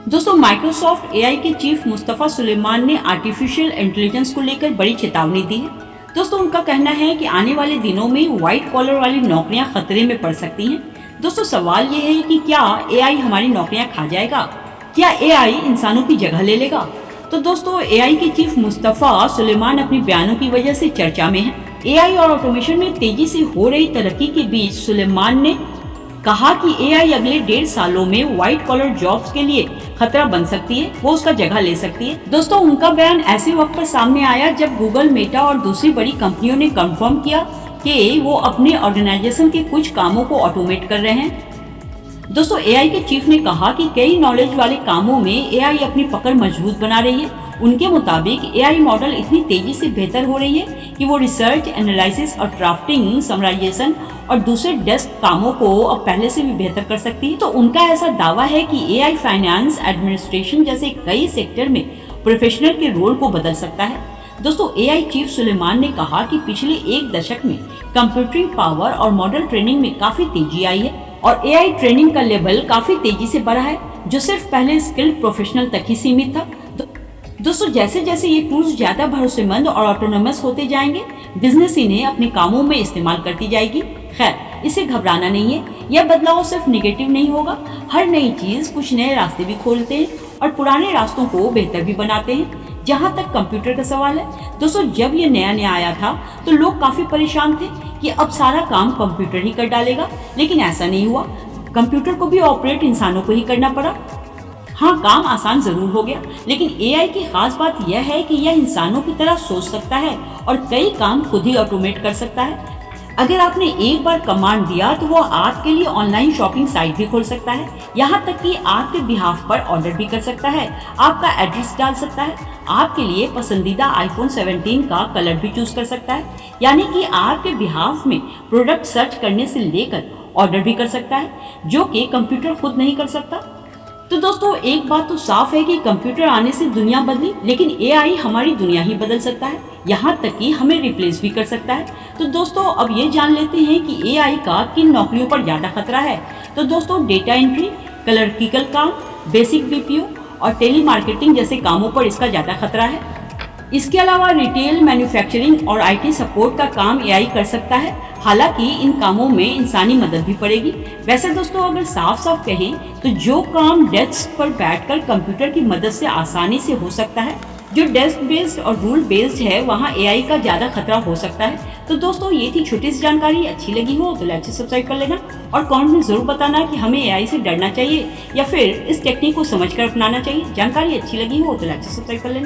दोस्तों Microsoft AI के chief Mustafa Suleman ने आर्टिफिशियल इंटेलिजेंस को लेकर बड़ी चेतावनी दी है। दोस्तों उनका कहना है कि आने वाले दिनों में व्हाइट कॉलर वाली नौकरियां खतरे में पड़ सकती हैं। दोस्तों सवाल ये है कि क्या एआई हमारी नौकरियां खा जाएगा, क्या एआई इंसानों की जगह ले लेगा। तो दोस्तों एआई के चीफ मुस्तफा सुलेमान अपने बयानों की वजह से चर्चा में है। एआई और ऑटोमेशन में तेजी से हो रही तरक्की के बीच सुलेमान ने कहा कि एआई अगले 1.5 सालों में व्हाइट कॉलर जॉब्स के लिए खतरा बन सकती है, वो उसका जगह ले सकती है। दोस्तों उनका बयान ऐसे वक्त पर सामने आया जब गूगल, मेटा और दूसरी बड़ी कंपनियों ने कंफर्म किया कि वो अपने ऑर्गेनाइजेशन के कुछ कामों को ऑटोमेट कर रहे हैं। दोस्तों एआई के चीफ ने कहा कि कई नॉलेज वाले कामों में एआई अपनी पकड़ मजबूत बना रही है। उनके मुताबिक एआई मॉडल इतनी तेजी से बेहतर हो रही है कि वो रिसर्च, एनालिसिस और ड्राफ्टिंग, समराइजेशन और दूसरे डेस्क कामों को अब पहले से भी बेहतर कर सकती है। तो उनका ऐसा दावा है कि एआई फाइनेंस, एडमिनिस्ट्रेशन जैसे कई सेक्टर में प्रोफेशनल के रोल को बदल सकता है। दोस्तों एआई चीफ सुलेमान ने कहा कि पिछले 1 दशक में कंप्यूटिंग पावर और मॉडल ट्रेनिंग में काफी तेजी आई है और एआई ट्रेनिंग का लेवल काफी तेजी से बढ़ा है, जो सिर्फ पहले स्किल्ड प्रोफेशनल तक ही सीमित था। दोस्तों जैसे जैसे ये टूल्स ज्यादा भरोसेमंद और ऑटोनोमस होते जाएंगे, बिजनेस इन्हें अपने कामों में इस्तेमाल करती जाएगी। खैर, इसे घबराना नहीं है, यह बदलाव सिर्फ निगेटिव नहीं होगा। हर नई चीज कुछ नए रास्ते भी खोलते हैं और पुराने रास्तों को बेहतर भी बनाते हैं। जहाँ तक कंप्यूटर का सवाल है, दोस्तों जब ये नया आया था तो लोग काफी परेशान थे कि अब सारा काम कंप्यूटर ही कर डालेगा, लेकिन ऐसा नहीं हुआ। कंप्यूटर को भी ऑपरेट इंसानों को ही करना पड़ा। हाँ, काम आसान जरूर हो गया, लेकिन एआई की खास बात यह है कि यह इंसानों की तरह सोच सकता है और कई काम खुद ही ऑटोमेट कर सकता है। अगर आपने एक बार कमांड दिया तो वो आपके लिए ऑनलाइन शॉपिंग साइट भी खोल सकता है, यहाँ तक कि आपके बिहाफ पर ऑर्डर भी कर सकता है, आपका एड्रेस डाल सकता है, आपके लिए पसंदीदा आईफोन 17 का कलर भी चूज कर सकता है, यानी कि आपके बिहाफ में प्रोडक्ट सर्च करने से लेकर ऑर्डर भी कर सकता है, जो कि कंप्यूटर खुद नहीं कर सकता। तो दोस्तों एक बात तो साफ है कि कंप्यूटर आने से दुनिया बदली, लेकिन एआई हमारी दुनिया ही बदल सकता है, यहाँ तक कि हमें रिप्लेस भी कर सकता है। तो दोस्तों अब ये जान लेते हैं कि एआई का किन नौकरियों पर ज्यादा खतरा है। तो दोस्तों डेटा एंट्री, क्लर्किकल काम, बेसिक बीपीओ और टेली मार्केटिंग जैसे कामों पर इसका ज्यादा खतरा है। इसके अलावा रिटेल, मैन्युफैक्चरिंग और आईटी सपोर्ट का काम एआई कर सकता है, हालांकि इन कामों में इंसानी मदद भी पड़ेगी। वैसे दोस्तों अगर साफ कहें तो जो काम डेस्क पर बैठकर कंप्यूटर की मदद से आसानी से हो सकता है, जो डेस्क बेस्ड और रूल बेस्ड है, वहाँ एआई का ज्यादा खतरा हो सकता है। तो दोस्तों ये थी छोटी सी जानकारी, अच्छी लगी हो तो लाइक से सब्सक्राइब कर लेना और कमेंट में जरूर बताना कि हमें एआई से डरना चाहिए या फिर इस टेक्निक को समझकर अपनाना चाहिए। जानकारी अच्छी लगी हो तो लाइक से सब्सक्राइब कर लेना।